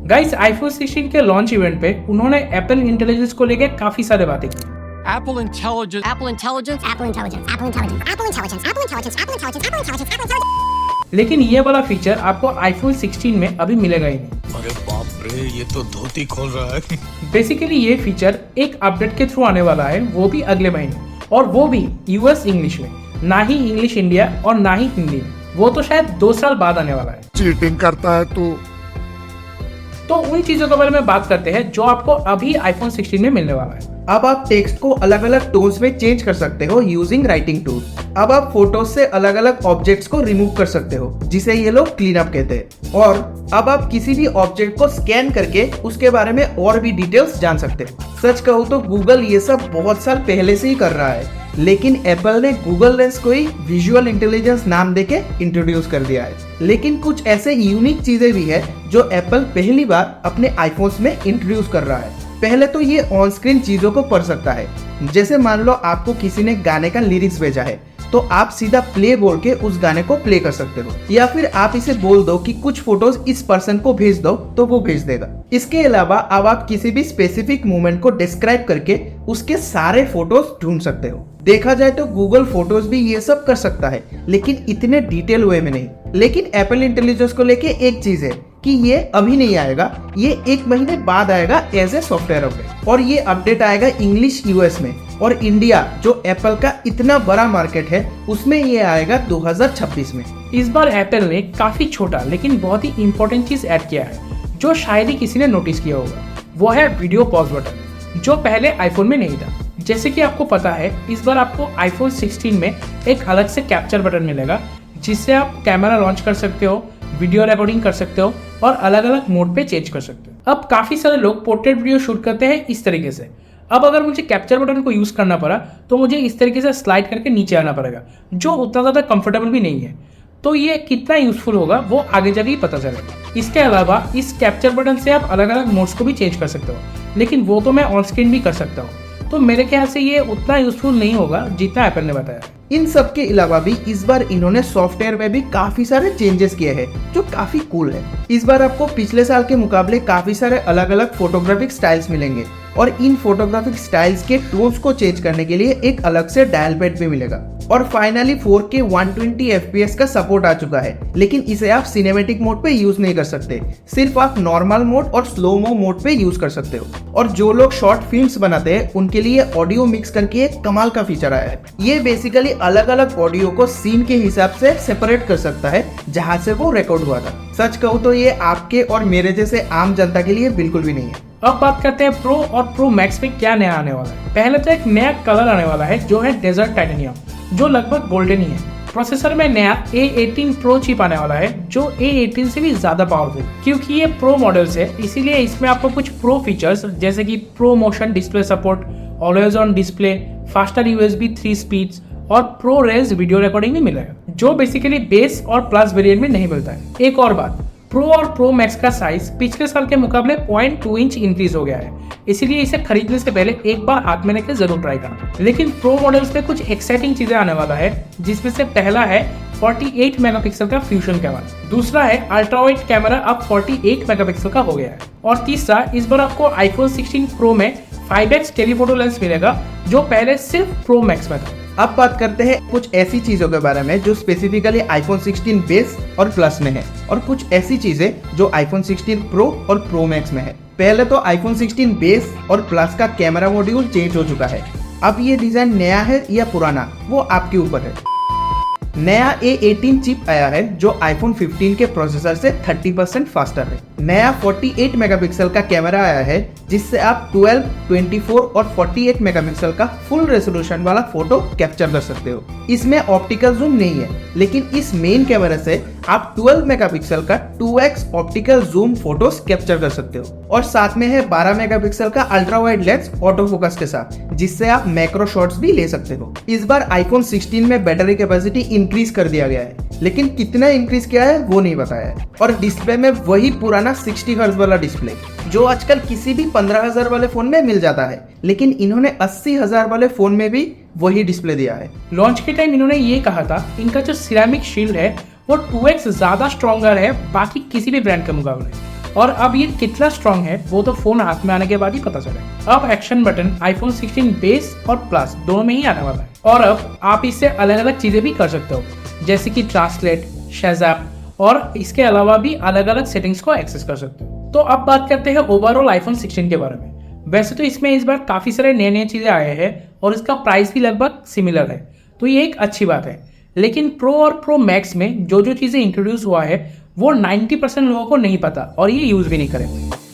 Guys iPhone 16 के launch event पे उन्होंने एप्पल इंटेलिजेंस को लेकर काफी सारे बातें की। Apple Intelligence. लेकिन ये वाला फीचर आपको आईफोन 16 में अभी मिलेगा ही नहीं। अरे बाप रे, ये तो धोती खोल रहा है। बेसिकली ये फीचर एक अपडेट के थ्रू आने वाला है, वो भी अगले महीने, और वो भी यूएस इंग्लिश में, ना ही इंग्लिश इंडिया और ना ही हिंदी में। वो तो शायद 2 साल बाद आने वाला है। चीटिंग करता है तो उन चीजों के बारे में बात करते हैं जो आपको अभी आईफोन 16 में मिलने वाला है। अब आप टेक्स्ट को अलग अलग टोन्स में चेंज कर सकते हो यूजिंग राइटिंग टूल। अब आप फोटोज से अलग अलग ऑब्जेक्ट्स को रिमूव कर सकते हो, जिसे ये लोग क्लीन अप कहते हैं। और अब आप किसी भी ऑब्जेक्ट को स्कैन करके उसके बारे में और भी डिटेल्स जान सकते हो। सच कहूँ तो गूगल ये सब बहुत साल पहले से ही कर रहा है, लेकिन एप्पल ने गूगल लेंस को ही विजुअल इंटेलिजेंस नाम देके इंट्रोड्यूस कर दिया है। लेकिन कुछ ऐसे यूनिक चीजें भी है जो एप्पल पहली बार अपने आईफोन्स में इंट्रोड्यूस कर रहा है। पहले तो ये ऑन स्क्रीन चीजों को पढ़ सकता है। जैसे मान लो आपको किसी ने गाने का लिरिक्स भेजा है, तो आप सीधा प्ले बोल के उस गाने को प्ले कर सकते हो, या फिर आप इसे बोल दो कि कुछ फोटोज इस पर्सन को भेज दो तो वो भेज देगा। इसके अलावा अब आप किसी भी स्पेसिफिक मोमेंट को डिस्क्राइब करके उसके सारे फोटोज ढूंढ सकते हो। देखा जाए तो गूगल फोटोज भी ये सब कर सकता है, लेकिन इतने डिटेल वे में नहीं। लेकिन एप्पल इंटेलिजेंस को लेके एक चीज है कि ये अभी नहीं आएगा, ये 1 महीने बाद आएगा एज ए सॉफ्टवेयर अपडेट। और ये अपडेट आएगा इंग्लिश यूएस में, और इंडिया जो एप्पल का इतना बड़ा मार्केट है उसमें ये आएगा 2026 में। इस बार एप्पल ने काफी छोटा लेकिन बहुत ही इंपॉर्टेंट चीज ऐड किया है, जो शायद ही किसी ने नोटिस किया होगा। वो है वीडियो पॉज बटन, जो पहले आईफोन में नहीं था। जैसे कि आपको पता है, इस बार आपको आईफोन 16 में एक अलग से कैप्चर बटन मिलेगा, जिससे आप कैमरा लॉन्च कर सकते हो, वीडियो रिकॉर्डिंग कर सकते हो और अलग अलग मोड पे चेंज कर सकते हो। अब काफी सारे लोग पोर्ट्रेट वीडियो शूट करते हैं इस तरीके से। अब अगर मुझे कैप्चर बटन को यूज करना पड़ा तो मुझे इस तरीके से स्लाइड करके नीचे आना पड़ेगा, जो उतना ज़्यादा कंफर्टेबल भी नहीं है। तो ये कितना यूजफुल होगा वो आगे जाके ही पता चलेगा। इसके अलावा इस कैप्चर बटन से आप अलग अलग मोड्स को भी चेंज कर सकते हो, लेकिन वो तो मैं ऑन स्क्रीन भी कर सकता हूँ। तो मेरे ख्याल से ये उतना यूजफुल नहीं होगा जितना एप्पल ने बताया। इन सब के अलावा भी इस बार इन्होंने सॉफ्टवेयर में भी काफी सारे चेंजेस किए हैं, जो काफी कूल है। इस बार आपको पिछले साल के मुकाबले काफी सारे अलग अलग फोटोग्राफिक स्टाइल्स मिलेंगे, और इन फोटोग्राफिक स्टाइल्स के टोन्स को चेंज करने के लिए एक अलग से डायल पैड भी मिलेगा। और फाइनली 4K 120 FPS का सपोर्ट आ चुका है, लेकिन इसे आप सिनेमैटिक मोड पे यूज नहीं कर सकते, सिर्फ आप नॉर्मल मोड और स्लोमो मोड पे यूज कर सकते हो। और जो लोग शॉर्ट फिल्म्स बनाते हैं उनके लिए ऑडियो मिक्स करके एक कमाल का फीचर आया है। ये बेसिकली अलग अलग ऑडियो को सीन के हिसाब से सेपरेट कर सकता है जहाँ से वो रिकॉर्ड हुआ था। सच कहूँ तो ये आपके और मेरे जैसे आम जनता के लिए बिल्कुल भी नहीं है। अब बात करते हैं प्रो और प्रो मैक्स में क्या नया आने वाला है। पहले तो एक नया कलर आने वाला है, जो है डेजर्ट टाइटेनियम, जो लगभग गोल्डन ही है। प्रोसेसर में नया A18 प्रो चिप आने वाला है, जो A18 से भी ज्यादा पावरफुल। क्योंकि ये प्रो मॉडल्स है, इसीलिए इसमें आपको कुछ प्रो फीचर्स जैसे कि pro motion display support, always on display, faster USB 3 speeds और प्रो रेज वीडियो रिकॉर्डिंग भी मिलेगा, जो बेसिकली बेस और प्लस वेरिएंट में नहीं मिलता है। एक और बात, प्रो और प्रो मैक्स का साइज पिछले साल के मुकाबले 0.2 इंच इंक्रीज हो गया है, इसीलिए इसे खरीदने से पहले एक बार हाथ में लेकर जरूर ट्राई करना। लेकिन प्रो मॉडल्स में कुछ एक्साइटिंग चीजें आने वाला है, जिसमें से पहला है 48 मेगापिक्सल का फ्यूजन कैमरा, दूसरा है अल्ट्रा वाइड कैमरा अब 48 मेगापिक्सल का हो गया है, और तीसरा इस बार आपको आईफोन 16 प्रो में 5x टेलीफोटो लेंस मिलेगा, जो पहले सिर्फ प्रो मैक्स में था। अब बात करते हैं कुछ ऐसी चीजों के बारे में जो स्पेसिफिकली आईफोन 16 बेस और प्लस में है, और कुछ ऐसी चीजें जो आईफोन 16 प्रो और प्रो मैक्स में है। पहले तो आईफोन 16 बेस और प्लस का कैमरा मॉड्यूल चेंज हो चुका है। अब ये डिजाइन नया है या पुराना वो आपके ऊपर है। नया A18 चिप आया है, जो आईफोन 15 के प्रोसेसर से 30% फास्टर है। नया 48 मेगापिक्सल का कैमरा आया है, जिससे आप 12, 24 और 48 मेगापिक्सल का फुल रेजोल्यूशन वाला फोटो कैप्चर कर सकते हो। इसमें ऑप्टिकल जूम नहीं है, लेकिन इस मेन कैमरा से आप 12 मेगापिक्सल का 2x optical zoom photos capture कर सकते हो। और साथ में है 12 मेगापिक्सल का ultra wide lens auto focus के साथ, जिससे आप मैक्रो शॉट्स भी ले सकते हो। इस बार आईफोन 16 में बैटरी कैपेसिटी इंक्रीज कर दिया गया है, लेकिन कितना इंक्रीज किया है वो नहीं बताया है। और डिस्प्ले में वही पुराना 60 हर्ट्ज वाला डिस्प्ले, जो आजकल किसी भी 15,000 वाले फोन में मिल जाता है, लेकिन इन्होंने 80,000 वाले फोन में भी वही डिस्प्ले दिया है। लॉन्च के टाइम इन्होंने ये कहा था इनका जो सिरेमिक शील्ड है वो 2x ज्यादा स्ट्रॉन्गर है बाकी किसी भी ब्रांड के मुकाबले, और अब ये कितना स्ट्रॉन्ग है वो तो फोन हाथ में आने के बाद ही पता चलेगा। अब एक्शन बटन आईफोन 16 बेस और प्लस दोनों में ही आने वाला है और अब आप इससे अलग अलग चीजें भी कर सकते हो, जैसे कि ट्रांसलेट, शेज़ैप और इसके अलावा भी अलग अलग सेटिंग्स को एक्सेस कर सकते हो। तो अब बात करते हैं ओवरऑल आईफोन 16 के बारे में। वैसे तो इसमें इस बार काफ़ी सारे नए चीज़ें आए हैं और इसका प्राइस भी लगभग सिमिलर है, तो ये एक अच्छी बात है। लेकिन प्रो और प्रो मैक्स में जो चीज़ें इंट्रोड्यूस हुआ है वो 90% लोगों को नहीं पता और ये यूज़ भी नहीं करेंगे।